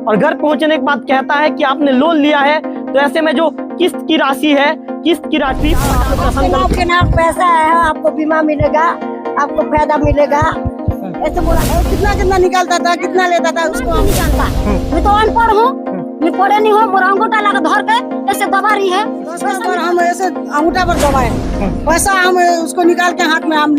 और घर पहुंचने के बाद कहता है कि आपने लोन लिया है, तो ऐसे में जो किस्त की राशि है, किस्त की राशि आपके नाम पैसा है, आपको बीमा मिलेगा, आपको फायदा मिलेगा, ऐसे बोला। कितना कितना निकालता था, कितना लेता था, उसको हम जानता। मैं तो अनपढ़ हूँ, मैं पढ़े नहीं हूँ, मोरा अंगूठा लगा धर के ऐसे दबा रही है। हम ऐसे अंगूठा पर दबाए पैसा, हम उसको निकाल के हाथ में हम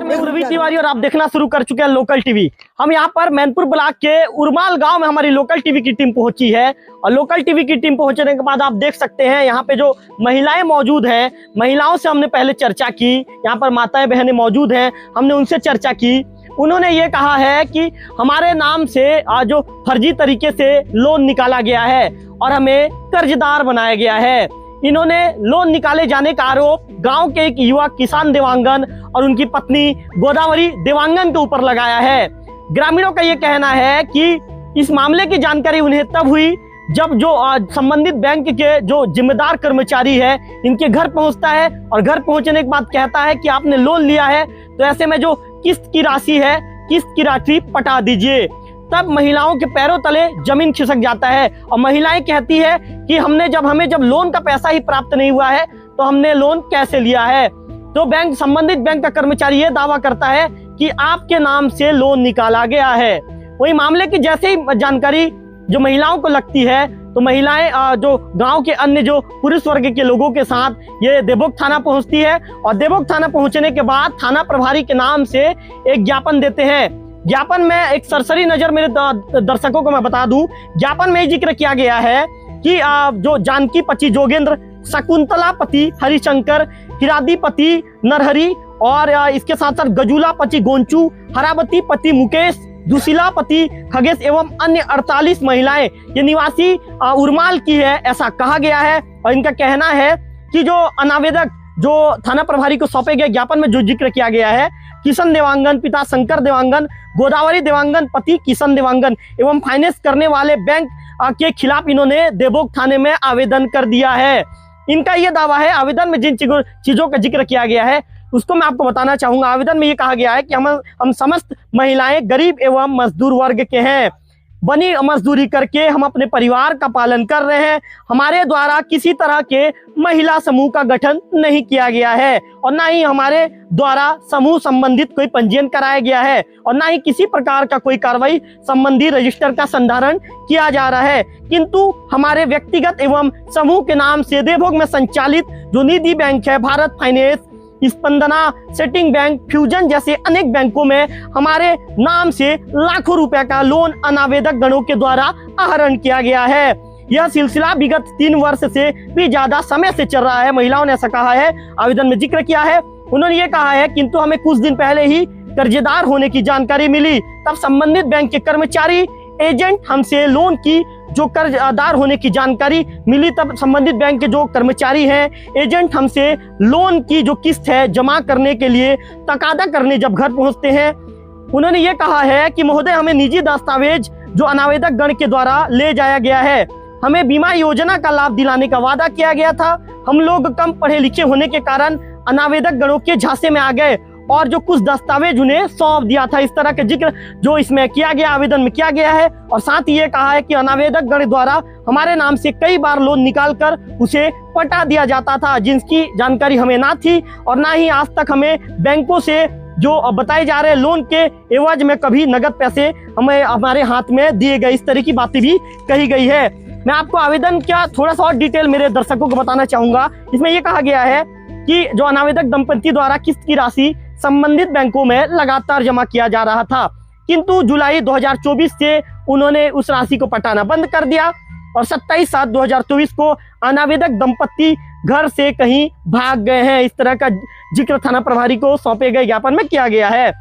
रवि तिवारी और आप देखना शुरू कर चुके हैं लोकल टीवी। हम यहाँ पर मैनपुर ब्लॉक के उर्माल गांव में हमारी लोकल टीवी की टीम पहुंची है और लोकल टीवी की टीम पहुंचने के बाद आप देख सकते हैं यहाँ पे जो महिलाएं मौजूद हैं, महिलाओं से हमने पहले चर्चा की। यहाँ पर माताएं बहनें मौजूद हैं, हमने उनसे चर्चा की। उन्होंने ये कहा है कि हमारे नाम से जो फर्जी तरीके से लोन निकाला गया है और हमें कर्जदार बनाया गया है। इन्होंने लोन निकाले जाने का आरोप गांव के एक युवक किसान देवांगन और उनकी पत्नी गोदावरी देवांगन के ऊपर लगाया है। ग्रामीणों का ये कहना है कि इस मामले की जानकारी उन्हें तब हुई जब जो संबंधित बैंक के जो जिम्मेदार कर्मचारी है इनके घर पहुंचता है और घर पहुंचने के बाद कहता है कि आपने लोन लिया है, तो ऐसे में जो किस्त की राशि है, किस्त की राशि पटा दीजिए। तब महिलाओं के पैरों तले जमीन खिसक जाता है और महिलाएं कहती है कि हमें जब लोन का पैसा ही प्राप्त नहीं हुआ है तो हमने लोन कैसे लिया है। तो संबंधित बैंक का कर्मचारी ये दावा करता है कि आपके नाम से लोन निकाला गया है। वही मामले की जैसे ही जानकारी जो महिलाओं को लगती है तो महिलाएं जो गांव के अन्य जो पुरुष वर्ग के लोगों के साथ ये देवभोग थाना पहुंचती है और देवभोग थाना पहुंचने के बाद थाना प्रभारी के नाम से एक ज्ञापन देते हैं। ज्ञापन में एक सरसरी नजर मेरे दर्शकों को मैं बता दूं, ज्ञापन में जिक्र किया गया है कि जो जानकी पति जोगेंद्र, शकुंतला पति हरिशंकर, हिरादी पति नरहरी और इसके साथ साथ गजूला पति गोंचू, हरावती पति मुकेश, दुशीला पति खगेश एवं अन्य 48 महिलाएं ये निवासी उर्माल की है, ऐसा कहा गया है। और इनका कहना है कि जो अनावेदक जो थाना प्रभारी को सौंपे गए ज्ञापन में जो जिक्र किया गया है, किशन देवांगन पिता शंकर देवांगन, गोदावरी देवांगन पति किशन देवांगन एवं फाइनेंस करने वाले बैंक के खिलाफ इन्होंने देवभोग थाने में आवेदन कर दिया है। इनका यह दावा है, आवेदन में जिन चीजों का जिक्र किया गया है उसको मैं आपको बताना चाहूंगा। आवेदन में ये कहा गया है कि हम समस्त महिलाएं गरीब एवं मजदूर वर्ग के हैं, बनी मजदूरी करके हम अपने परिवार का पालन कर रहे हैं। हमारे द्वारा किसी तरह के महिला समूह का गठन नहीं किया गया है और ना ही हमारे द्वारा समूह संबंधित कोई पंजीयन कराया गया है और ना ही किसी प्रकार का कोई कार्रवाई संबंधी रजिस्टर का संधारण किया जा रहा है। किंतु हमारे व्यक्तिगत एवं समूह के नाम से देवभोग में संचालित जो निधि बैंक है, Bharat finance, Spandana, setting bank, fusion जैसे अनेक बैंकों में हमारे नाम से लाखों रुपए का लोन अनावेदक गणों के द्वारा आहरण किया गया है। यह सिलसिला विगत 3 वर्ष से भी ज्यादा समय से चल रहा है। महिलाओं ने ऐसा कहा है, आवेदन में जिक्र किया है। उन्होंने ये कहा है किंतु हमें कुछ दिन पहले ही कर्जदार होने की जानकारी मिली, तब संबंधित बैंक के कर्मचारी एजेंट हमसे लोन की जो कर्जदार होने की जानकारी मिली, तब संबंधित बैंक के जो कर्मचारी हैं एजेंट हमसे लोन की जो किस्त है जमा करने के लिए तकादा करने जब घर पहुंचते हैं, उन्होंने ये कहा है कि महोदय हमें निजी दस्तावेज जो अनावेदक गण के द्वारा ले जाया गया है, हमें बीमा योजना का लाभ दिलाने का वादा किया गया था। हम लोग कम पढ़े लिखे होने के कारण अनावेदक गणों के झांसे में आ गए और जो कुछ दस्तावेज उन्हें सौंप दिया था। इस तरह का जिक्र जो इसमें किया गया, आवेदन में किया गया है। और साथ ही ये कहा है कि अनावेदक गण द्वारा हमारे नाम से कई बार लोन निकालकर उसे पटा दिया जाता था, जिसकी जानकारी हमें ना थी और ना ही आज तक हमें बैंकों से जो बताए जा रहे लोन के एवज में कभी नगद पैसे हमें हमारे हाथ में दिए गए। इस तरह की बातें भी कही गई है। मैं आपको आवेदन का थोड़ा सा और डिटेल मेरे दर्शकों को बताना चाहूंगा। इसमें यह कहा गया है कि जो अनावेदक दंपति द्वारा किस्त की राशि संबंधित बैंकों में लगातार जमा किया जा रहा था, किंतु जुलाई 2024 से उन्होंने उस राशि को पटाना बंद कर दिया और 27/7/2024 को अनावेदक दंपति घर से कहीं भाग गए हैं। इस तरह का जिक्र थाना प्रभारी को सौंपे गए ज्ञापन में किया गया है।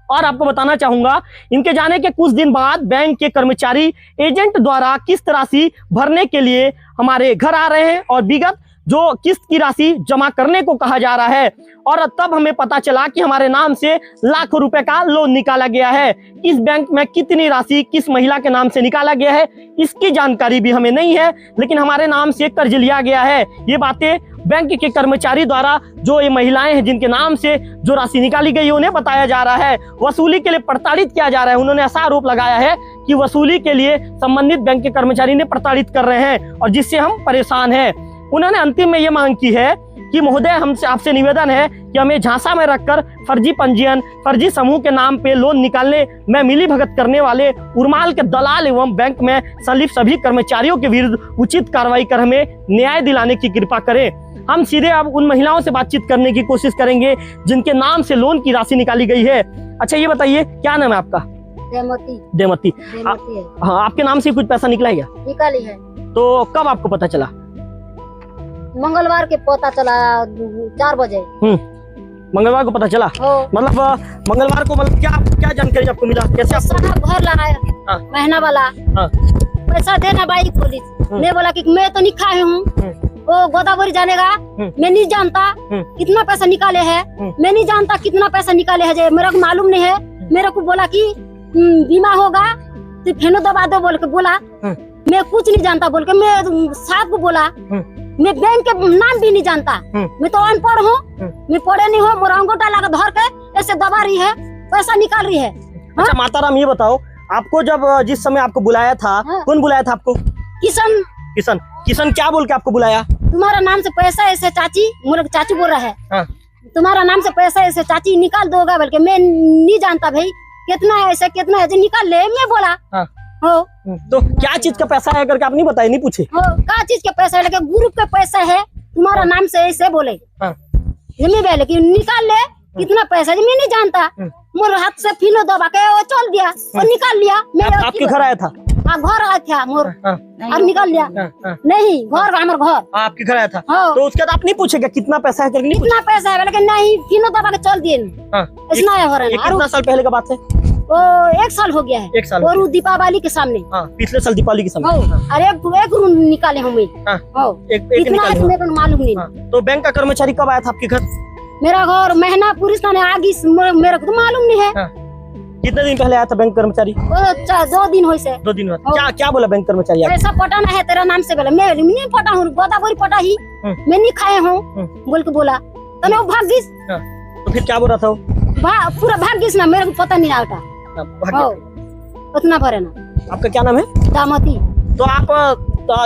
और आपको बताना चाहूंगा, इनके जाने के कुछ दिन बाद बैंक के कर्मचारी एजेंट द्वारा किस्त राशि भरने के लिए हमारे घर आ रहे हैं और विगत जो किस्त की राशि जमा करने को कहा जा रहा है। और तब हमें पता चला कि हमारे नाम से लाखों रुपए का लोन निकाला गया है। इस बैंक में कितनी राशि किस महिला के नाम से निकाला गया है इसकी जानकारी भी हमें नहीं है, लेकिन हमारे नाम से कर्ज लिया गया है। ये बातें बैंक के कर्मचारी द्वारा जो ये महिलाएं हैं जिनके नाम से जो राशि निकाली गई है उन्हें बताया जा रहा है वसूली के लिए प्रताड़ित किया जा रहा है। उन्होंने ऐसा आरोप लगाया है कि वसूली के लिए संबंधित बैंक के कर्मचारी ने प्रताड़ित कर रहे हैं और जिससे हम परेशान हैं। उन्होंने अंतिम में ये मांग की है कि महोदय हमसे आपसे निवेदन है कि हमें झांसा में रखकर फर्जी पंजीयन, फर्जी समूह के नाम पे लोन निकालने में मिली भगत करने वाले उर्माल के दलाल एवं बैंक में संलिप्त सभी कर्मचारियों के विरुद्ध उचित कार्रवाई कर हमें न्याय दिलाने की कृपा करें। हम सीधे अब उन महिलाओं से बातचीत करने की कोशिश करेंगे जिनके नाम से लोन की राशि निकाली गई है। अच्छा ये बताइए क्या नाम है आपका? देमती। देमती। देमती है। हाँ, आपके नाम से कुछ पैसा निकला है क्या? निकाली है। तो कब आपको पता चला? मंगलवार के पता चला 4 बजे। मंगलवार को पता चला? मतलब मंगलवार को मतलब क्या जानकारी आपको मिला? कैसे आप साहब घर लाया हाँ। महीना वाला हाँ। पैसा देना बाई पुलिस मैं बोला कि मैं तो नहीं खाए हूँ वो गोदावरी जानेगा मैं नहीं जानता कितना पैसा निकाले है मैं नहीं जानता कितना पैसा निकाले है मेरे को मालूम नहीं है। मेरे को बोला कि बीमा होगा तो फेनो दबा दो बोल के बोला मैं कुछ नहीं जानता बोल के मैं साहब को बोला मैं बैंक के नाम भी नहीं जानता मैं तो अनपढ़ हूँ मैं पढ़े नहीं हूँ मोरा अंगूठा लगा धर के ऐसे दबा रही है पैसा निकाल रही है। अच्छा माताराम ये बताओ आपको जब जिस समय आपको बुलाया था कौन बुलाया था आपको? किशन। किशन। किशन क्या बोल के आपको बुलाया? तुम्हारा नाम से पैसा ऐसे चाची मोरा चाची बोल रहा है हाँ। तुम्हारा नाम से पैसा ऐसे चाची निकाल दोगा बोल के मैं नहीं जानता भाई कितना है ऐसे कितना है निकाल ले मैं बोला हाँ। हो तो क्या चीज का पैसा है करके आप नहीं बताए नहीं पूछे? हो क्या चीज का पैसा है ग्रुप का पैसा है तुम्हारा नाम से ऐसे बोले हाँ। बोले कि निकाल ले कितना पैसा है मैं नहीं जानता मोर हाथ से फिनो दबा के वो चल दिया और निकाल लिया। मैं आपके घर आया था? हाँ घर आया था मोर और निकाल लिया। नहीं घर हमारे घर आपके घर आया था तो उसके बाद आप नहीं पूछेगा कितना पैसा है करके? कितना पैसा है बोले नहीं फिनो दबा के चल दिए ऐसा हो रहा है। कितना साल पहले का बात है? वो 1 साल हो गया है। 1 साल और दीपावली के सामने पिछले साल दीपावली के समय अरे एक रूम निकाले हमें कितना मेरे को मालूम नहीं। तो बैंक का कर्मचारी कब आया था आपके घर? मेरा घर महीना पुलिस थाने आगे मेरे को तो मालूम नहीं है। कितने दिन पहले आया था बैंक कर्मचारी? 2 दिन हो से 2 दिन बाद क्या बोला बैंक कर्मचारी? पैसा पटाना है तेरा नाम से बोला मैं नहीं पटा हूँ गोदावरी पटा ही मैं नहीं खाए हूँ बोल के बोला तो मैं भाग गई। तो फिर क्या बोल रहा था वो? पूरा भाग गई ना मेरे को पता नहीं आता उतना भरे ना। आपका क्या नाम है? दामती। तो आप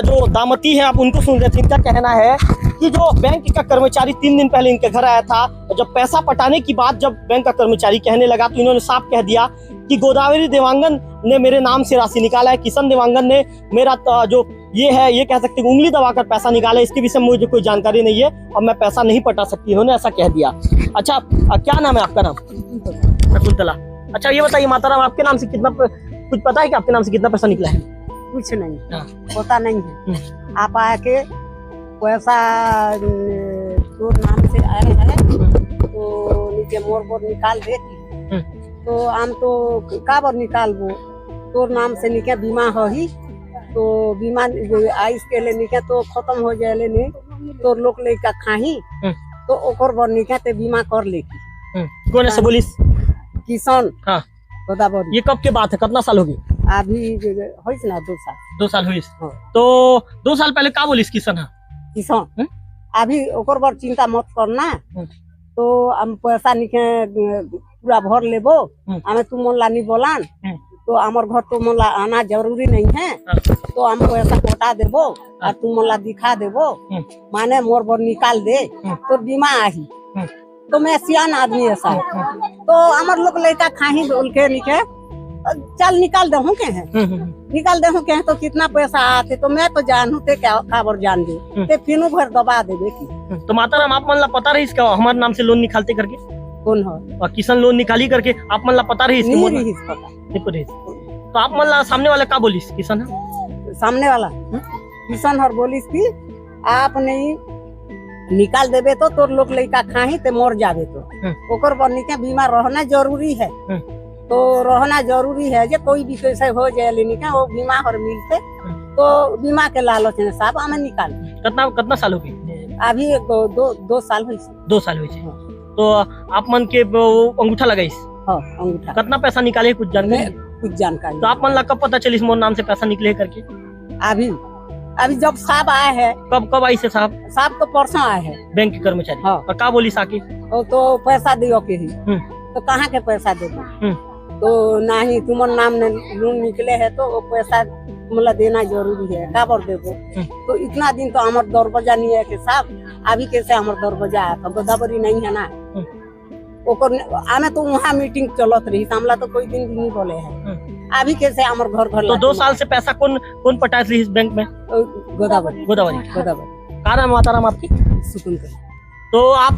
जो दामती है आप उनको सुन रहे थे। इनका कहना है कि जो बैंक का कर्मचारी 3 दिन पहले इनके घर आया था और जब पैसा पटाने की बात जब बैंक का कर्मचारी कहने लगा तो इन्होंने साफ कह दिया कि गोदावरी देवांगन ने मेरे नाम से राशि निकाला है, किशन देवांगन ने मेरा जो ये है ये कह सकते उंगली दबाकर पैसा निकाला है, इसके विषय में मुझे कोई जानकारी नहीं है और मैं पैसा नहीं पटा सकती। उन्होंने ऐसा कह दिया। अच्छा क्या नाम है आपका? नाम शकुंतला। अच्छा ये बताइए माताराम आपके नाम से कितना कुछ पता है कि आपके नाम से कितना पैसा निकला है? कुछ नहीं पता नहीं है। आप आके पैसा तो नाम से आए हैं तो नीचे मोर बोर निकाल देती तो हम तो का बार निकाल वो तोर नाम से निके बीमा हो ही तो बीमा आइस के ले निके तो खत्म हो जाए नहीं तो लोग लेके खाही तो ओकर बर निके ते बीमा कर लेगी। कौन ऐसे बोलिस? किसान। हाँ। गोदावरी। ये कब के बात है? कितना साल हो गई? अभी होइस ना 2 साल। 2 साल हुई तो 2 साल पहले का बोलिस किसान? हाँ किसान अभी ओकर बर चिंता मत करना तो हम पैसा निके पूरा भर लेबो हमें तुम मन ला नहीं बोलान तो हमार घर तो मन ला आना जरूरी नहीं है तो हम पैसा कोटा देबो और तुम मन ला दिखा देबो माने मोर बर निकाल दे तो बीमा आही तो मैं सियान आदमी ऐसा तो हमार लोग लड़का खाही बोल के निके चल निकाल दे हूँ के हैं निकाल दे हूँ के हैं तो कितना पैसा आते तो मैं तो जानू ते क्या खबर जान दे ते फिर भर दबा देवे की। तो माताराम आप मन ला पता रही इसका हमारे नाम से लोन निकालते करके? कौन हो? और किसान लोन निकाली करके आप मन ला पता रही इसके? नहीं पता। तो आप मन ला सामने वाला का बोलिस? किसान सामने वाला किसान और बोलिस की आप नहीं निकाल देवे तो तोर लोग लड़का खाही ते मर जावे तो ओकर बनी के बीमा रहना जरूरी है तो रहना जरूरी है जे कोई भी कैसे हो जाए लेने का वो बीमा और मिलते तो बीमा के लालच में साहब हमें निकाल। कितना साल हो गई? अभी 2 साल हुई। 2 साल हुई तो आप मन के अंगूठा लगाइस? अंगूठा। कितना पैसा निकाले कुछ जानकारी? कुछ जानकारी। तो आप मन ला कब पता चली मोर नाम से पैसा निकले करके? अभी जब साहब आए हैं, कब आई से साहब? साहब तो परसों आए हैं बैंक के कर्मचारी। हाँ। और का बोली साकी? वो तो पैसा दियो के ही, तो कहाँ के पैसा दे दो? तो नहीं तुम्हारे नाम ने लोन निकले है तो वो पैसा मतलब देना जरूरी है, का बोल देबो? तो इतना दिन तो हमार दरवाजा नहीं है कि साहब अभी कैसे हमार दरवाजा है, तो गोदावरी नहीं है ना। आमे तो वहाँ मीटिंग चलत रही, हमला तो कोई दिन भी नहीं बोले है। अभी कैसे हमार घर तो 2 साल से पैसा कौन पटाए रही इस बैंक में? गोदावरी। का नाम माता राम आपकी? शकुंतला। तो आप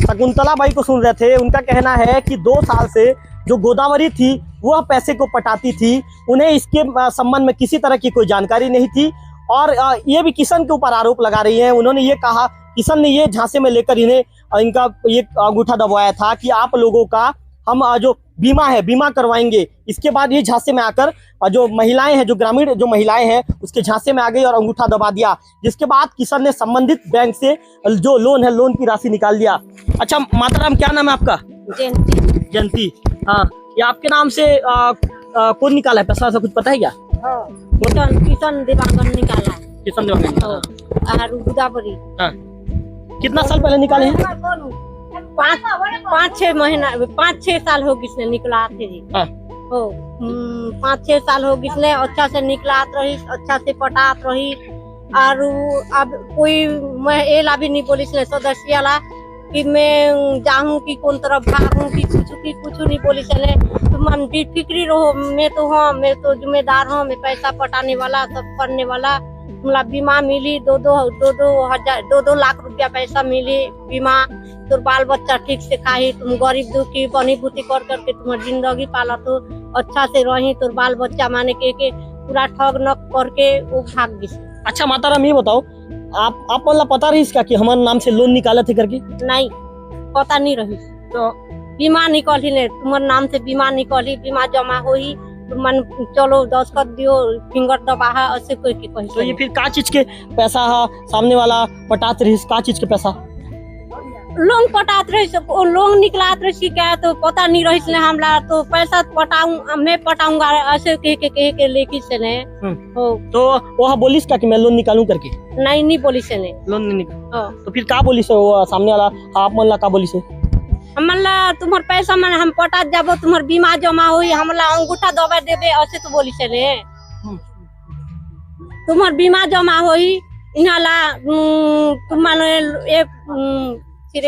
शकुंतला बाई को सुन रहे थे, उनका कहना है कि 2 साल से जो गोदावरी थी वह पैसे को पटाती थी, उन्हें इसके संबंध में किसी तरह की कोई जानकारी नहीं थी। और ये भी किशन के ऊपर आरोप लगा रही हैं। उन्होंने ये कहा, किशन ने ये झांसे में लेकर इनका ये अंगूठा दबाया था कि आप लोगों का हम जो बीमा है बीमा करवाएंगे। इसके बाद ये झांसे में आकर जो महिलाएं हैं, जो ग्रामीण जो महिलाएं हैं, उसके झांसे में आ गई और अंगूठा दबा दिया, जिसके बाद किशन ने संबंधित बैंक से जो लोन है लोन की राशि निकाल दिया। अच्छा माताराम, क्या नाम है आपका? जयंती। हाँ, ये आपके नाम से कौन निकाला है पैसा, ऐसा कुछ पता है क्या? किशन दिवाकर निकाला है। किशन दिवाकर। गोदावरी। हाँ, कितना साल पहले निकाले हैं? 5-6 महीना, 5-6 साल हो इसने निकला थे जी। हाँ। हो 5-6 साल हो इसने अच्छा से निकलात रही, अच्छा से पटात रही। और अब कोई मैं एला भी नहीं बोली सदस्य वाला कि मैं जाऊँ कि कौन तरफ भागूं कि कुछ नहीं बोली चले। तुम फिक्री रहो, मैं तो जिम्मेदार हूँ, मैं पैसा पटाने वाला, सब करने वाला। मतलब बीमा मिली 2-2 लाख रुपया पैसा मिली बीमा। तो बाल बच्चा ठीक से खाही, तुम गरीब दुखी बनी बुती कर करके तुम्हारी जिंदगी पाला, तो अच्छा से रही। तो बाल बच्चा माने के पूरा ठग न करके वो भाग गई। अच्छा माताराम, ये बताओ, आप मतलब पता रही इसका कि हमारे नाम से लोन निकाले थे करके? नहीं पता नहीं रही। तो बीमा निकली ने तुम्हारे नाम से बीमा निकली, बीमा जमा हुई, मन चलो 10 कर दियो, फिंगर दबाहा ऐसे कोई के कही। तो ये फिर का चीज के पैसा है सामने वाला पटात रही? का चीज के पैसा? लोन पटात रही, लोन निकलात रही क्या, तो पता नहीं रही इसलिए हमला तो पैसा पटाऊं, मैं पटाऊंगा ऐसे के लेके से ने हो। तो वह बोलिस का कि मैं लोन निकालूं करके? नहीं बोली से ने लोन नहीं निकाल। तो फिर का बोली से वो सामने वाला आप मन ला का बोली से? हमला तुम्हार पैसा मन हम पटा जाबो, तुम्हार बीमा जमा हुई, हमला अंगूठा दबा देबे ऐसे तो बोली से ने। तुम्हार बीमा जमा हुई इनाला तुम माने एक फिर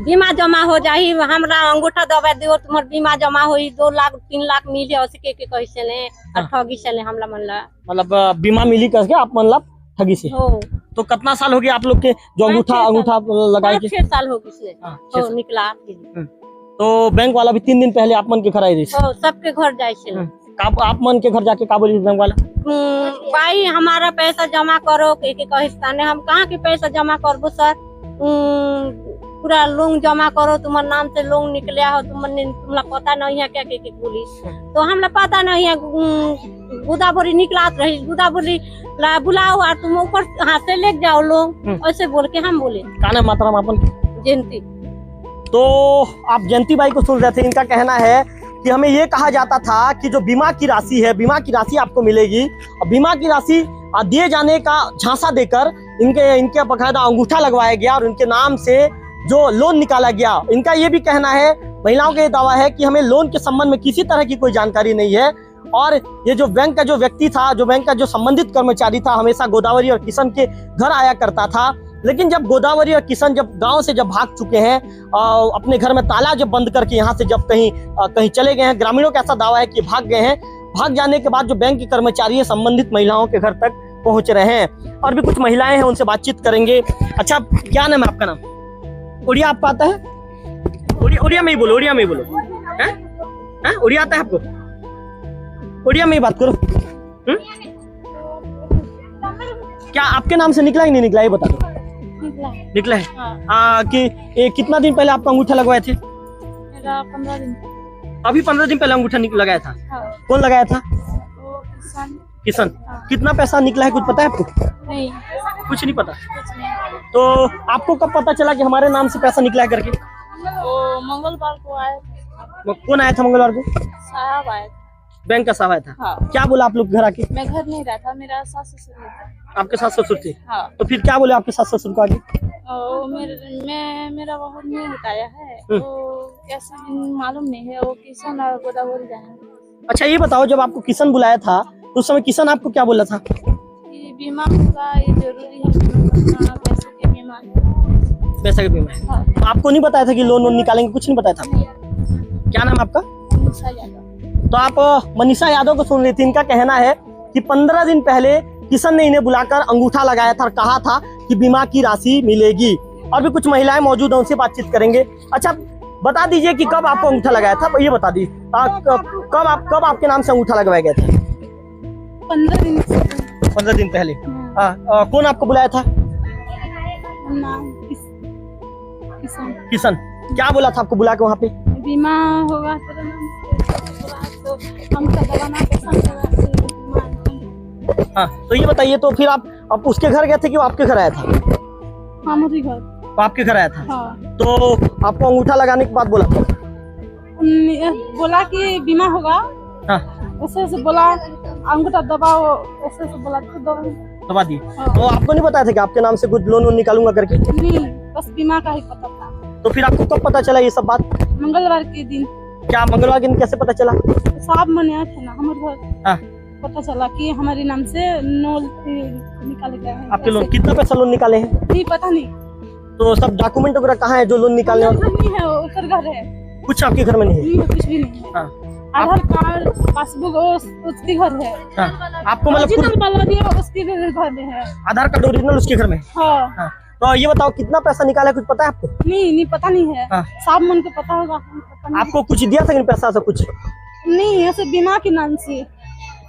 बीमा जमा हो जाही, हमरा अंगूठा दबा दियो, तुम्हार बीमा जमा हुई 2 लाख 3 लाख मिले ऐसे के कही से ने। ठगी से ने हमला मन ला, मतलब बीमा मिली करके आप मन ला ठगी से हो। तो कितना साल हो गया आप लोग के जो अंगूठा लगाए के? 6 साल हो गए हो निकला। तो बैंक वाला भी 3 दिन पहले आप मन के घर आई रही? सबके घर जाए से। आप मन के घर जाके का बोली बैंक वाला? भाई हमारा पैसा जमा करो के कहिस्ताने। हम कहाँ के पैसा जमा करबो सर, पूरा लोन जमा करो, तुम्हारे नाम से लोन निकले हो, तुम्हारा पता नहीं है क्या के बोली। तो हमला पता नहीं है, गोदावरी निकलात रही, गोदावरी ला बुलाओ और तुम ऊपर हाथ से ले जाओ लोग, ऐसे बोल के हम बोले। का नाम माताराम आपन? जयंती। तो आप जयंती बाई को सुन रहे थे, इनका कहना है कि हमें ये कहा जाता था कि जो बीमा की राशि है, बीमा की राशि आपको मिलेगी, और बीमा की राशि दिए जाने का झांसा देकर इनके बकायदा अंगूठा लगवाया गया और इनके नाम से जो लोन निकाला गया। इनका ये भी कहना है, महिलाओं का ये दावा है कि हमें लोन के संबंध में किसी तरह की कोई जानकारी नहीं है। और ये जो बैंक का जो व्यक्ति था, जो बैंक का जो संबंधित कर्मचारी था, हमेशा गोदावरी और किशन के घर आया करता था। लेकिन जब गोदावरी और किशन जब गांव से जब भाग चुके हैं, अपने घर में ताला जब बंद करके यहाँ से जब कहीं चले गए हैं, ग्रामीणों का ऐसा दावा है कि भाग गए हैं। भाग जाने के बाद जो बैंक के कर्मचारी है संबंधित महिलाओं के घर तक पहुंच रहे हैं। और भी कुछ महिलाएं हैं, उनसे बातचीत करेंगे। अच्छा, क्या नाम है आपका? नाम उड़िया आपको आता है? उड़िया में ही बोलो, उड़िया में ही बोलो। उड़िया आता है आपको? उड़िया में ही बात करो। क्या आपके नाम से निकला ही नहीं निकला, ये बता दो। निकला है। हाँ। कि कितना दिन पहले आपका अंगूठा लगवाए थे? 15 दिन। अभी 15 दिन पहले अंगूठा लगाया था? हाँ। कौन लगाया था? किशन। हाँ। कितना पैसा निकला है कुछ पता है आपको? नहीं, कुछ नहीं पता। तो आपको कब पता चला कि हमारे नाम से पैसा निकला है करके? वो मंगलवार को आए। कौन आया था मंगलवार को? साहब आए। बैंक का सहायता था। हाँ। क्या बोला आप लोग घर आके? मैं घर नहीं रहा था, मेरा सास ससुर रहता। आपके सास ससुर थे? हाँ। तो फिर क्या बोले आपके सास ससुर को आगे? मेरा बहुत नहीं हटाया है, वो कैसे मालूम नहीं है, वो किसान और गोदावरी जाएंगे। अच्छा ये बताओ, जब आपको किशन बुलाया था तो उस समय किशन आपको क्या बोला था? ये बीमा होगा, ये जरूरी है, बीमा करना, पैसे के बीमा है। पैसा का बीमा है। हाँ। तो आपको नहीं बताया था कि लोन वोन निकालेंगे? कुछ नहीं बताया था आपको? क्या नाम है आपका? मनीषा यादव। तो आप मनीषा यादव को सुन रही थी। इनका कहना है कि 15 दिन पहले किशन ने इन्हें बुलाकर अंगूठा लगाया था और कहा था कि बीमा की राशि मिलेगी। और भी कुछ महिलाएं मौजूद हैं, उनसे बातचीत करेंगे। अच्छा बता दीजिए कि कब आपको अंगूठा लगाया था, ये बता दीजिए। कब आपके नाम से अंगूठा लगवाया गया था? 15 दिन 15 दिन पहले। कौन आपको बुलाया था? नाम किसान। किशन। क्या बोला था आपको बुला के वहाँ पे? बीमा होगा तेरे नाम से, तो हम सब दवाना पैसा हाँ तो ये बताइए, तो फिर आप उसके घर गए थे कि वो आपके घर आया था? हाँ मुझे घर। वो आपके घर आया था। हाँ। तो आपको अंगूठा लगाने के बाद बोला था? बोला कि बीमा होगा। हाँ। ऐसे ऐसे बोला, अंगूठा दबाओ, ऐसे ऐसे बोला तो दबा दिए। हाँ। तो आपको नहीं बताया था कि आपके नाम से कुछ लोन वोन निकालूंगा करके? नहीं, बस बीमा का ही पता था। तो फिर आपको कब पता चला ये सब बात? मंगलवार के दिन। क्या मंगलवार के दिन कैसे पता चला? साहब मन आए थे ना हमारे घर। हाँ। पता चला कि हमारे नाम से लोन निकाले गए हैं। आपके लोन कितना पैसा लोन निकाले हैं? नहीं पता नहीं। तो सब डॉक्यूमेंट वगैरह कहाँ है जो लोन निकालने वाले? नहीं है, ऊपर घर है। कुछ आपके घर में नहीं है? नहीं, कुछ भी नहीं है। हाँ। आधार कार्ड, पासबुक उसके घर है। हाँ। आपको मतलब ओरिजिनल वाला भी उसके घर में है। आधार कार्ड ओरिजिनल उसके घर में? हाँ। हाँ। तो ये बताओ कितना पैसा निकाला है, कुछ पता है आपको? नहीं पता नहीं है। हाँ। साहब मन को पता होगा, हमको पता नहीं। आपको कुछ दिया था कि पैसा ऐसा कुछ? नहीं, ऐसे बीमा के नाम से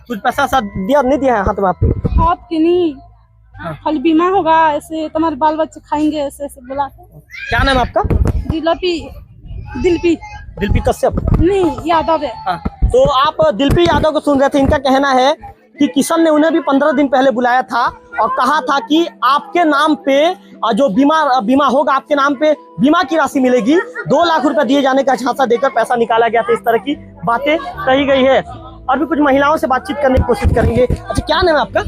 कुछ पैसा ऐसा दिया नहीं दिया है हाथ में आपको? हाथ के नहीं। हाँ। खाली बीमा होगा, ऐसे तुम्हारे बाल बच्चे खाएंगे, ऐसे ऐसे बोला। क्या नाम है आपका? दिलपी कश्यप। नहीं, यादव है। हाँ। तो आप दिलपी यादव को सुन रहे थे। इनका कहना है कि किशन ने उन्हें भी 15 दिन पहले बुलाया था और कहा था कि आपके नाम पे जो बीमा होगा, आपके नाम पे बीमा की राशि मिलेगी। 2 लाख रुपए दिए जाने का झांसा देकर पैसा निकाला गया था। इस तरह की बातें कही गई है। और भी कुछ महिलाओं से बातचीत करने की कोशिश करेंगे। अच्छा क्या नाम है आपका?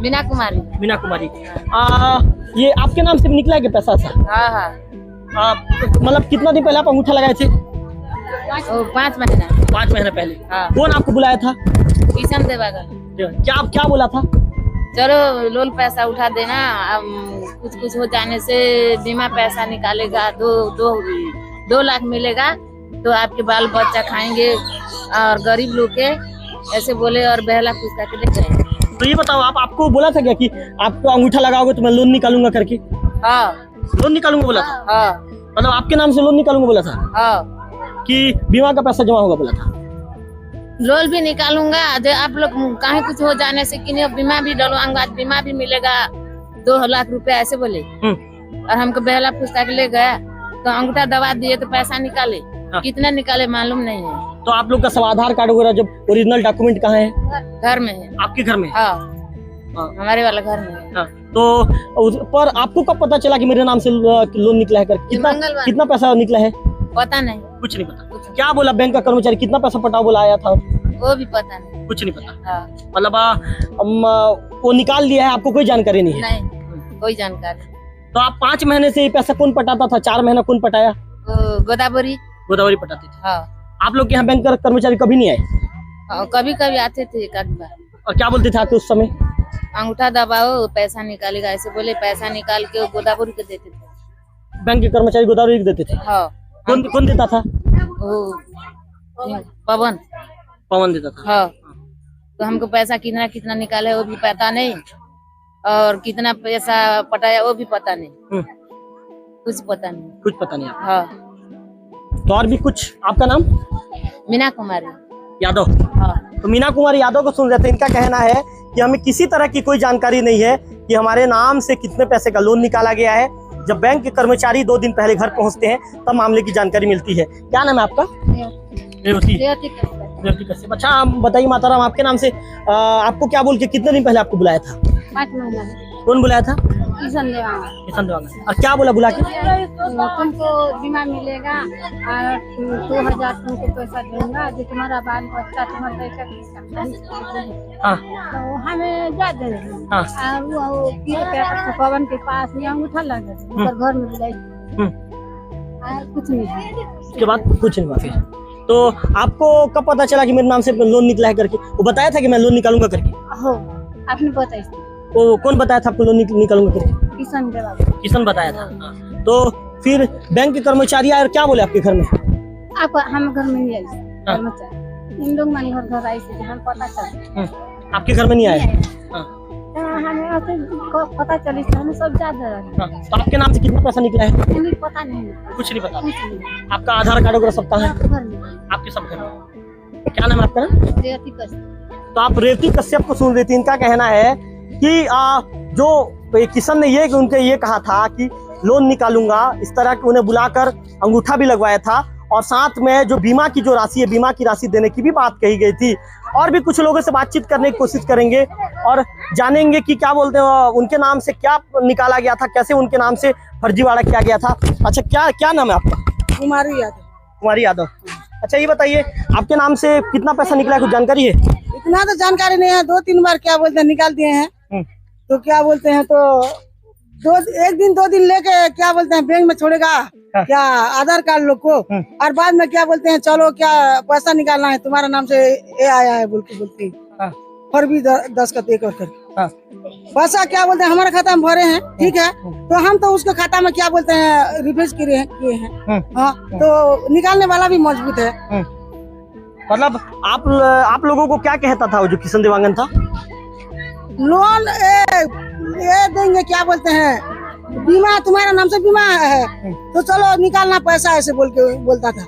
मीना कुमारी। मीना कुमारी। ये आपके नाम से निकला है पैसा सा? हाँ हाँ। मतलब कितना दिन पहले आप अंगूठा लगाए थे? 5 महीना। 5 महीने पहले। हाँ। कौन आपको बुलाया था? किशन देवागर। क्या बोला था? चलो लोन पैसा उठा देना, कुछ हो जाने से बीमा पैसा निकालेगा, 2 लाख मिलेगा, तो आपके बाल बच्चा खाएंगे और गरीब लोग के ऐसे बोले और बहला कुछ करके ले गए। तो ये बताओ, आपको बोला था क्या कि आपको अंगूठा लगाओगे तो मैं लोन निकालूंगा करके? हाँ। लोन निकालूंगा बोला था? हाँ। मतलब आपके नाम से लोन निकालूंगा बोला था? हाँ। कि बीमा का पैसा जमा होगा बोला था? लोन भी निकालूंगा, आप लोग कहीं कुछ हो जाने से कि नहीं बीमा भी डलवाऊंगा, बीमा भी मिलेगा 2 लाख रुपए ऐसे बोले। और हमको बहला फुसका के ले गया, तो अंगूठा दबा दिए तो पैसा निकाले। हाँ। कितना निकाले मालूम नहीं है। तो आप लोग का सब आधार कार्ड वगैरह जब ओरिजिनल डॉक्यूमेंट कहाँ है? घर में है। आपके घर में? हाँ। हाँ। हमारे वाला घर में है। हाँ। तो पर आपको कब पता चला कि मेरे नाम से लोन निकला है करके? कितना पैसा निकला है? पता नहीं। कुछ नहीं पता। क्या बोला बैंक का कर्मचारी? कितना पैसा पटाओ बोला आया था? वो भी पता नहीं। कुछ नहीं पता। हाँ। मतलब वो निकाल लिया है, आपको कोई जानकारी नहीं है? नहीं, कोई जानकारी। तो आप 5 महीने से ये पैसा कौन पटाता था? 4 महीना कौन पटाया? गोदावरी पटाती थी। हाँ। आप लोग के यहाँ बैंक कर्मचारी कभी नहीं आए? कभी कभी आते थे एक आध बार। और क्या बोलते थे आके उस समय? अंगूठा दबाओ पैसा निकालेगा, ऐसे बोले। पैसा निकाल के वो गोदावरी को देते थे। बैंक के कर्मचारी गोदावरी को देते थे? हाँ। कौन देता था? पवन देता था। हाँ। तो हमको पैसा कितना कितना निकाले वो भी पता नहीं, और कितना पैसा पटाया वो भी पता नहीं। कुछ पता नहीं। हाँ। हाँ। तो और भी कुछ? आपका नाम? मीना कुमारी यादव। हाँ। तो मीना कुमारी यादव को सुन रहे थे। इनका कहना है कि हमें किसी तरह की कोई जानकारी नहीं है कि हमारे नाम से कितने पैसे का लोन निकाला गया है। जब बैंक के कर्मचारी 2 दिन पहले घर पहुंचते हैं तब मामले की जानकारी मिलती है। क्या नाम है आपका? अच्छा आप बताइए माताराम, आपके नाम से आपको क्या बोल के कितने दिन पहले आपको बुलाया था? 5 महीना। कौन बुलाया था? किशन देवांगन। किशन देवांगन। और क्या बोला बुला के? तुमको बीमा मिलेगा और 2000 तुमको पैसा दूंगा, जो तुम्हारा बाल बच्चा तुम्हारा हाँ तो हमें जा दे। हाँ और वो पवन के पास में अंगूठा लग गया, घर में बुलाई और कुछ नहीं। उसके बाद कुछ नहीं हुआ फिर? तो आपको कब पता चला कि मेरे नाम से लोन निकला है करके? वो बताया था कि मैं लोन निकालूंगा करके? हो आपने बताया? वो कौन बताया था आपको लोन निकालूंगा करके? किशन देवांगन। किशन बताया था। तो फिर बैंक के कर्मचारी आए और क्या बोले आपके घर में? आप हम घर में नहीं आई कर्मचारी, इन लोग मन घर आई से हम पता चल। आपके घर में नहीं आए? हमें पता चली हमें सब ज्यादा। तो आपके नाम से कितना पैसा निकला है? पता नहीं, कुछ नहीं पता। आपका आधार कार्ड वगैरह सब कहाँ है? आपके सब घर में। क्या नाम है आपका? रेवती कश्यप। तो आप रेवती कश्यप को सुन रही थी। इनका कहना है कि जो किशन ने ये उनके ये कहा था कि लोन निकालूंगा, इस तरह के उन्हें बुलाकर अंगूठा भी लगवाया था और साथ में जो बीमा की जो राशि है, बीमा की राशि देने की भी बात कही गई थी। और भी कुछ लोगों से बातचीत करने की कोशिश करेंगे और जानेंगे कि क्या बोलते हैं, उनके नाम से क्या निकाला गया था, कैसे उनके नाम से फर्जीवाड़ा किया गया था। अच्छा, क्या नाम है आपका? कुमारी यादव। कुमारी यादव। अच्छा ये बताइए, आपके नाम से कितना पैसा निकला है, कुछ जानकारी है? इतना तो जानकारी नहीं है, 2-3 बार क्या बोलते हैं निकाल दिए हैं। तो क्या बोलते हैं तो एक दिन 2 दिन लेके क्या बोलते हैं बैंक में छोड़ेगा क्या आधार कार्ड लोग को, और बाद में क्या बोलते हैं चलो क्या पैसा निकालना है तुम्हारा नाम से ये आया है बोलते और भी 10 का एक और पैसा क्या बोलते हैं हमारे खाता में भरे हैं, ठीक है। तो हम तो उसके खाता में क्या बोलते हैं रिफ्रेश किए हैं। हाँ, तो निकालने वाला भी मजबूत है। मतलब आप लोगों को क्या कहता था वो जो किशन देवांगन था? लोन ये देंगे, क्या बोलते हैं बीमा तुम्हारा नाम से बीमा है तो चलो निकालना पैसा, ऐसे बोलता था।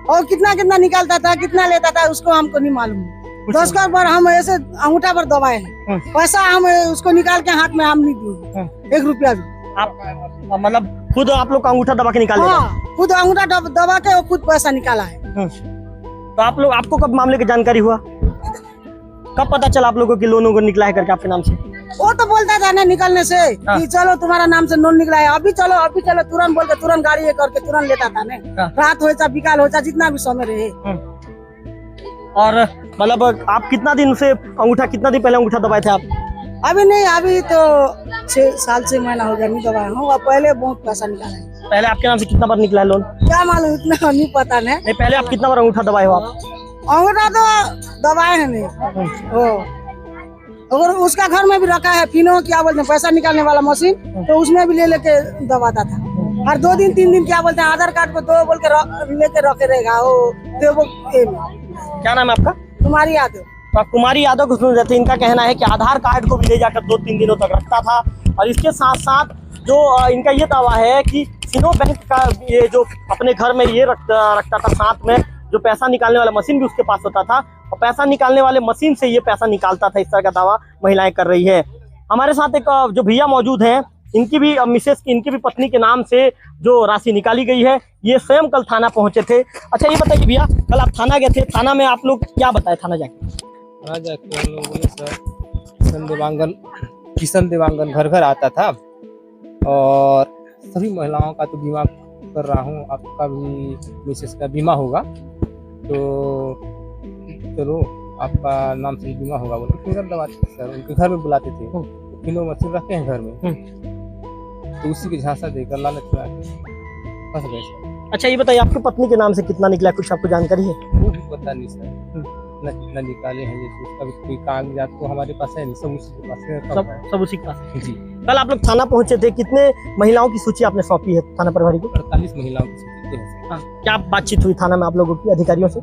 और कितना निकालता था, कितना लेता था उसको हमको नहीं मालूम। 10 बार हम ऐसे अंगूठा पर दबाए हैं, पैसा हम उसको निकाल के हाथ में हम नहीं दिए 1 रुपया भी। आप मतलब खुद आप लोग का अंगूठा दबा के निकाल? हाँ, खुद अंगूठा दबा के खुद पैसा निकाला है। तो आपको कब मामले की जानकारी हुआ? कब पता चला आप लोगों की लोन को निकला है करके आपके नाम से? वो तो बोलता था ना निकलने से कि चलो तुम्हारा नाम से लोन निकला है, अभी चलो तुरंत बोल के तुरंत गाड़ी ये करके तुरंत लेता था ना। रात हो चाहे बिकाल हो चाहे जितना भी समय रहे। और मतलब आप कितना दिन पहले अंगूठा दबाए थे आप? अभी नहीं, अभी तो 6 साल 6 महीना हो गया नहीं दबाया हूँ। पहले बहुत पैसा निकाला है। पहले आपके नाम से कितना बार निकला है लोन? क्या मालूम, इतना नहीं पता नहीं। पहले आप कितना बार अंगूठा दबाए हो आप? अंगूठा तो दबाए है नहीं। अगर उसका घर में भी रखा है फिनो क्या बोलते हैं पैसा निकालने वाला मशीन, तो उसमें भी लेके दबाता था। और 2 दिन 3 दिन क्या बोलते हैं आधार कार्ड को 2 बोल के लेके रखे रहेगा वो। क्या नाम है आपका? कुमारी यादव। तो कुमारी यादव को सुन रहे थे। इनका कहना है कि आधार कार्ड को भी ले जाकर 2-3 दिनों तक रखता था। और इसके साथ साथ जो इनका ये दावा है कि फिनो बैंक का ये जो अपने घर में ये रखता था, साथ में जो पैसा निकालने वाला मशीन भी उसके पास होता था और पैसा निकालने वाले मशीन से ये पैसा निकालता था। इस तरह का दावा महिलाएं कर रही है। हमारे साथ एक जो भैया मौजूद हैं, इनकी भी इनकी भी पत्नी के नाम से जो राशि निकाली गई है। ये स्वयं कल थाना पहुंचे थे। अच्छा ये बताइए भैया, कल आप थाना गए थे, थाना में आप लोग क्या बताए? थाना जाके हम लोग बोले सर किशन देवांगन घर आता था और सभी महिलाओं का तो बीमा कर रहा हूँ, आपका भी मिसेस का बीमा होगा, तो चलो आपका नाम से बीमा होगा बोले फिंगर दबाते सर। उनके घर में बुलाते थे, किलो मशीन रखते हैं घर में, तो उसी के झांसा देकर लालच में फंस गए सर। अच्छा ये बताइए, आपकी पत्नी के नाम से कितना निकला, कुछ आपको जानकारी है? वो भी पता नहीं सर, कितना निकाले हैं, जैसे उसका भी कोई कागजात तो हमारे पास है नहीं, सब उसी के पास है। सब उसी के पास है। जी। कल आप लोग थाना पहुंचे थे, कितने महिलाओं की सूची आपने सौंपी है थाना प्रभारी को? 48 महिलाओं की सूची है। क्या बातचीत हुई थाना में आप लोगों की अधिकारियों से?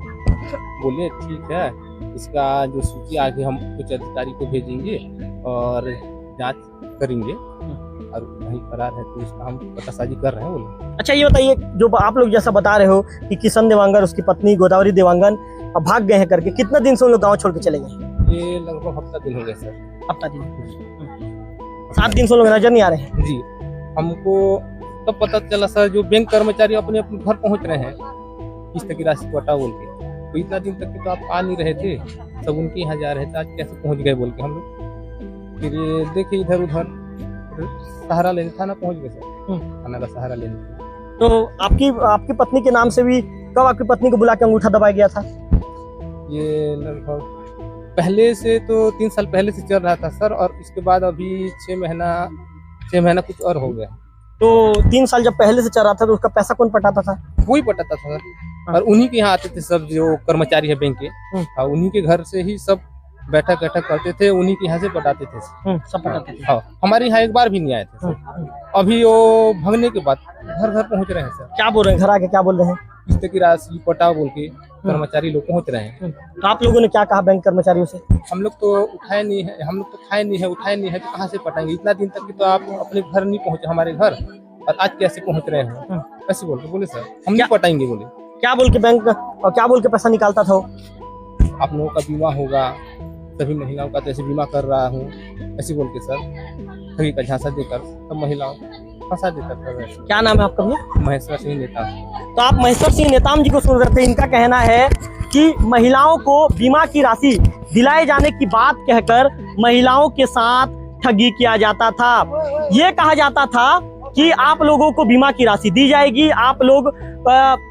बोले ठीक है, इसका जो सूची आगे हम कुछ अधिकारी को भेजेंगे और जांच करेंगे और वहीं फरार है तो इसका हम पतासाजी कर रहे हैं बोले। अच्छा ये बताइए, जो आप लोग जैसा बता रहे हो कि किशन देवांगन उसकी पत्नी गोदावरी देवांगन अब भाग गए हैं करके, कितना दिन से उन लोग गाँव छोड़ के चले गए? ये लगभग हफ्ता दिन हो गया सर। हफ्ता दिन? 7 दिन से लोग नजर नहीं आ रहे हैं? जी, हमको तब पता चला सर, जो बैंक कर्मचारी अपने अपने घर पहुंच रहे हैं किस्त की राशि को हटा बोल के, तो इतना दिन तक तो आप आ नहीं रहे थे, सब उनके यहाँ जा रहे थे, आज कैसे पहुंच गए बोल के हम लोग फिर ये देखे इधर उधर सहारा लेने थाना पहुंच गए सर, थाना का सहारा लेने। तो आपकी पत्नी के नाम से भी कब आपकी पत्नी को बुला के अंगूठा दबाया गया था? ये लगभग पहले से तो 3 साल पहले से चल रहा था सर, और इसके बाद अभी 6 महीना कुछ और हो गया। तो 3 साल जब पहले से चल रहा था तो उसका पैसा कौन पटाता था? वही पटाता था सर, और उन्हीं के यहाँ आते थे सब जो कर्मचारी है बैंक के, और उन्हीं के घर से ही सब बैठक करते थे, उन्हीं के यहाँ से पटाते थे सब पटाते थे। हाँ, हमारे यहाँ एक बार भी नहीं आए थे सर। अभी वो भगने के बाद घर पहुँच रहे हैं सर। क्या बोल रहे हैं, घर आके क्या बोल रहे हैं? किस्त की राशि पटाओ बोल के कर्मचारी लोग पहुँच रहे हैं। तो आप लोगों ने क्या कहा बैंक कर्मचारियों से? हम लोग तो उठाए नहीं है, तो कहाँ से पटाएंगे? इतना दिन तक तो आप अपने घर नहीं पहुँचे, हमारे घर, और आज कैसे पहुँच रहे हैं? ऐसे बोले सर हम नहीं पटाएंगे। बोले क्या बोल के बैंक और क्या बोल के पैसा निकालता था? आप लोगों का बीमा होगा, सभी महिलाओं का तो ऐसे बीमा कर रहा हूँ, ऐसे बोल के सर ठगी का झांसा देकर सब महिलाओं फंसा देता था। क्या नाम है आपका भैया? महेश्वर सिंह नेता। तो आप महेश्वर सिंह नेताम जी को सुन रहे थे। इनका कहना है कि महिलाओं को बीमा की राशि दिलाए जाने की बात कहकर महिलाओं के साथ ठगी किया जाता था। ये कहा जाता था कि आप लोगों को बीमा की राशि दी जाएगी, आप लोग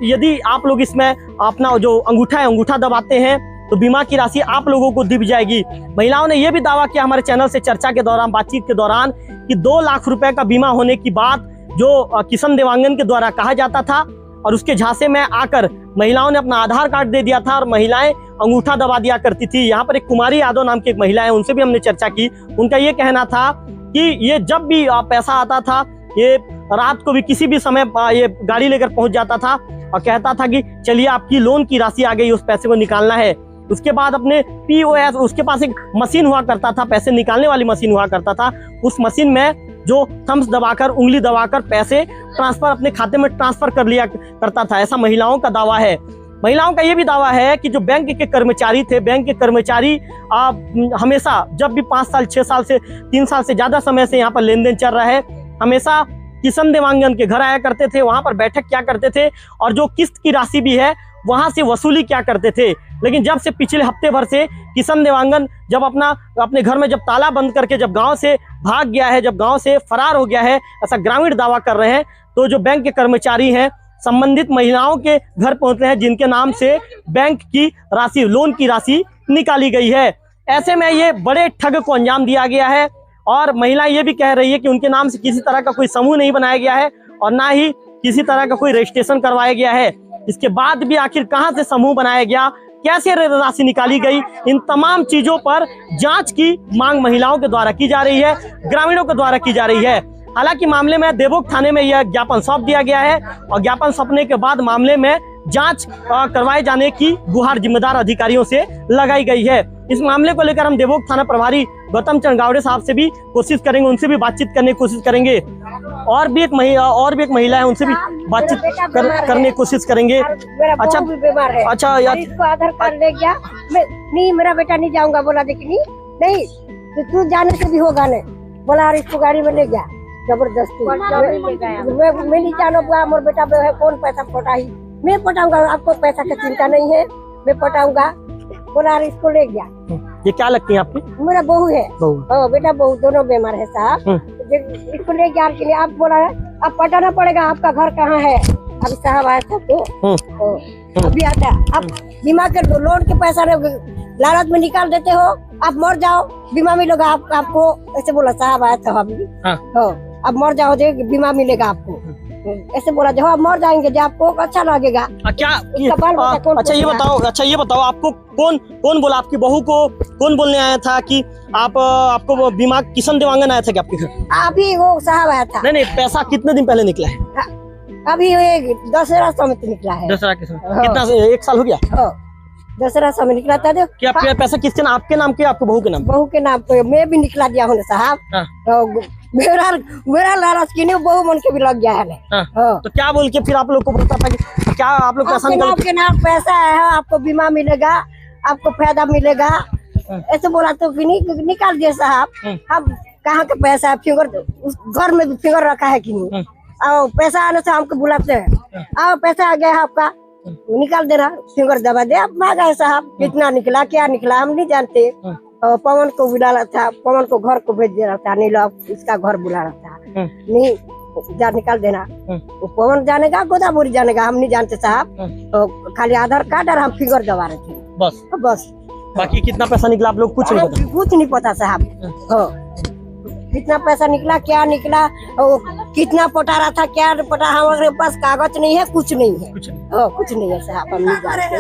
यदि आप लोग इसमें अपना जो अंगूठा दबाते हैं तो बीमा की राशि आप लोगों को दी जाएगी। महिलाओं ने यह भी दावा किया हमारे चैनल से चर्चा के दौरान, बातचीत के दौरान, कि 2 लाख रुपए का बीमा होने की बात जो किशन देवांगन के द्वारा कहा जाता था, और उसके झांसे में आकर महिलाओं ने अपना आधार कार्ड दे दिया था और महिलाएं अंगूठा दबा दिया करती थी। यहाँ पर एक कुमारी यादव नाम की एक महिला है, उनसे भी हमने चर्चा की। उनका ये कहना था कि ये जब भी पैसा आता था, ये रात को भी किसी भी समय ये गाड़ी लेकर पहुंच जाता था और कहता था कि चलिए आपकी लोन की राशि आ गई, उस पैसे को निकालना है। उसके बाद अपने POS, उसके पास एक मशीन हुआ करता था, पैसे निकालने वाली मशीन हुआ करता था। उस मशीन में जो थम्स दबाकर, उंगली दबाकर पैसे ट्रांसफर अपने खाते में ट्रांसफर कर लिया करता था, ऐसा महिलाओं का दावा है। महिलाओं का ये भी दावा है कि जो बैंक के कर्मचारी थे, बैंक के कर्मचारी हमेशा जब भी 5 साल 6 साल से 3 साल से ज्यादा समय से यहाँ पर लेन देन चल रहा है, हमेशा किशन देवांगन के घर आया करते थे, वहां पर बैठक क्या करते थे, और जो किस्त की राशि भी है वहां से वसूली क्या करते थे। लेकिन जब से पिछले हफ्ते भर से किशन देवांगन जब अपने घर में जब ताला बंद करके जब गांव से भाग गया है, जब गांव से फरार हो गया है, ऐसा ग्रामीण दावा कर रहे हैं, तो जो बैंक के कर्मचारी हैं संबंधित महिलाओं के घर पहुंच रहे हैं जिनके नाम से बैंक की राशि, लोन की राशि निकाली गई है। ऐसे में ये बड़े ठग को अंजाम दिया गया है, और महिला ये भी कह रही है कि उनके नाम से किसी तरह का कोई समूह नहीं बनाया गया है और ना ही किसी तरह का कोई रजिस्ट्रेशन करवाया गया है। इसके बाद भी आखिर कहां से समूह बनाया गया, कैसे राशि निकाली गई, इन तमाम चीजों पर जांच की मांग महिलाओं के द्वारा की जा रही है, ग्रामीणों के द्वारा की जा रही है। हालांकि मामले में देवोग थाने में यह ज्ञापन सौंप दिया गया है, और ज्ञापन सौंपने के बाद मामले में जांच करवाए जाने की गुहार जिम्मेदार अधिकारियों से लगाई गई है। इस मामले को लेकर हम देवोग थाना प्रभारी गौतम चंद्र गावड़े साहब से भी कोशिश करेंगे, उनसे भी बातचीत करने की कोशिश करेंगे, और भी एक महिला है, उनसे भी बातचीत करने की कोशिश करेंगे। अच्छा बीमार है, अच्छा यार, इसको आधार कार्ड ले गया, नहीं मेरा बेटा नहीं जाऊंगा, बोला देखी नहीं तो तू जाने से भी होगा नहीं, बोला इसको गाड़ी में ले गया जबरदस्ती। मैं नहीं जानूंगा, मोर बेटा है कौन पैसा पटा ही, मैं पटाऊंगा, आपको पैसा की चिंता नहीं है, मैं पटाऊंगा, बोला इसको ले गया। ये क्या लगती है आपकी? मेरा बहू है, बेटा बहू दोनों बीमार है साहब, इसको ले गया के लिए आप बोला अब पटाना पड़ेगा, आपका घर कहाँ है? अभी साहब आया था तो अभी आता, अब बीमा कर दो, लोन के पैसा लालच में निकाल देते हो, आप मर जाओ बीमा मिलेगा आपको, ऐसे बोला साहब आया था अभी। अब मर जाओ बीमा मिलेगा आपको, ऐसे बोला जब आप मर जाएंगे जब आपको अच्छा लगेगा। क्या अच्छा ये बताओ आपको कौन बोला, आपकी बहू को कौन बोलने आया था कि आपको बीमा किशन देवांगन आया था क्या आपके घर? अभी वो साहब आया था। नहीं पैसा कितने दिन पहले निकला है? अभी दशहरा समय निकला है। दशहरा के समय कितना, 1 साल हो गया? दशहरा समय निकला था। क्या पैसा किसके नाम, आपके नाम के आपके बहू के नाम? बहू के नाम पे मैं भी निकला दिया हूँ साहब, मेरा लालच की नहीं, बहू मन के भी लग गया है। तो क्या बोल के फिर आप लोग को बोलता था कि क्या आप लोग पैसा निकाल के नाम पैसा है, आपको बीमा मिलेगा, आपको फायदा मिलेगा, ऐसे बोला तो निकाल दिए साहब। हम कहाँ का पैसा है, फिंगर घर में भी फिंगर रखा है कि नहीं, और पैसा आने से हमको बुलाते हैं, आओ पैसा आ गया आपका, निकाल देना, फिंगर दबा दे, आप मांगा है साहब, कितना निकला क्या निकला हम नहीं जानते, और पवन को बुला रहा था, पवन को घर को भेज दे रहा था, नहीं लो इसका घर बुला रहा था, नहीं जा निकाल देना। वो पवन जानेगा, गोदावरी जानेगा, हम नहीं जानते साहब। तो खाली आधार कार्ड और हम फिगर दबा रहे थे बस। बस। बाकी कितना पैसा निकला आप लोग कुछ नहीं पता? कुछ नहीं पता साहब। हाँ, कितना पैसा निकला, क्या निकला, कितना पटा रहा था, क्या पटा, हमारे पास कागज नहीं है, कुछ नहीं है। कुछ नहीं है साहब, हम नहीं जानते।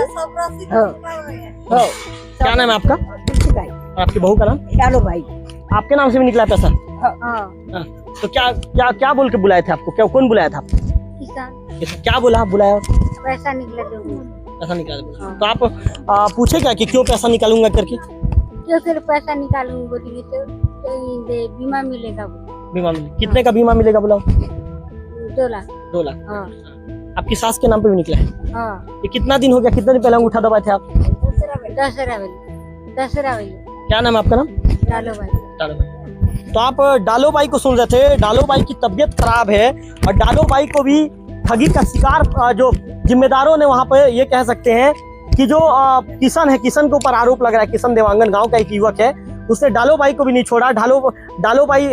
क्या नाम है आपका? भाई, आपकी बहू का नाम? डालो भाई। आपके नाम से भी निकला पैसा? हाँ। तो क्या क्या क्या बोल के बुलाए थे आपको? क्या कौन बुलाया था आपको? किसान। क्या बोला आप बुलाया? पैसा निकला जो पैसा निकाला। तो आप पूछे क्या कि क्यों पैसा निकालूंगा करके? क्यों फिर पैसा निकालूंगी बोली तो बीमा मिलेगा। बीमा कितने का बीमा मिलेगा बुलाओ? 2 लाख। 2 लाख। हाँ। आपकी सास के नाम पे भी निकला है? हाँ। ये कितना दिन हो गया, कितने दिन पहले अंगूठा दबाए थे आप? दशहरा। क्या नाम है आपका? नाम डालो भाई। तो आप डालो बाई को सुन रहे थे। डालो बाई की तबीयत खराब है और डालो बाई को भी ठगी का शिकार जो जिम्मेदारों ने वहां पे ये कह सकते हैं कि जो किशन है, किशन के ऊपर आरोप लग रहा है। किशन देवांगन गांव का एक युवक है, उसने डालो बाई को भी नहीं छोड़ा। डालो बाई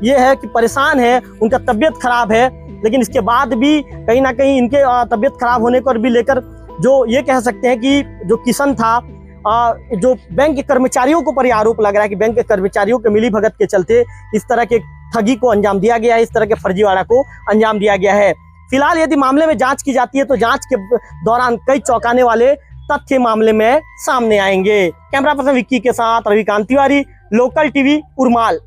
ये है कि परेशान है, उनका तबीयत खराब है, लेकिन इसके बाद भी कहीं ना कहीं इनके तबीयत खराब होने को भी लेकर जो ये कह सकते हैं कि जो किशन था, जो बैंक के कर्मचारियों को पर ये आरोप लग रहा है कि बैंक के कर्मचारियों के मिली भगत के चलते इस तरह के ठगी को अंजाम दिया गया है, इस तरह के फर्जीवाड़ा को अंजाम दिया गया है। फिलहाल यदि मामले में जांच की जाती है तो जांच के दौरान कई चौंकाने वाले तथ्य मामले में सामने आएंगे। कैमरा पर्सन विक्की के साथ रविकांत तिवारी, लोकल टीवी, उरमाल।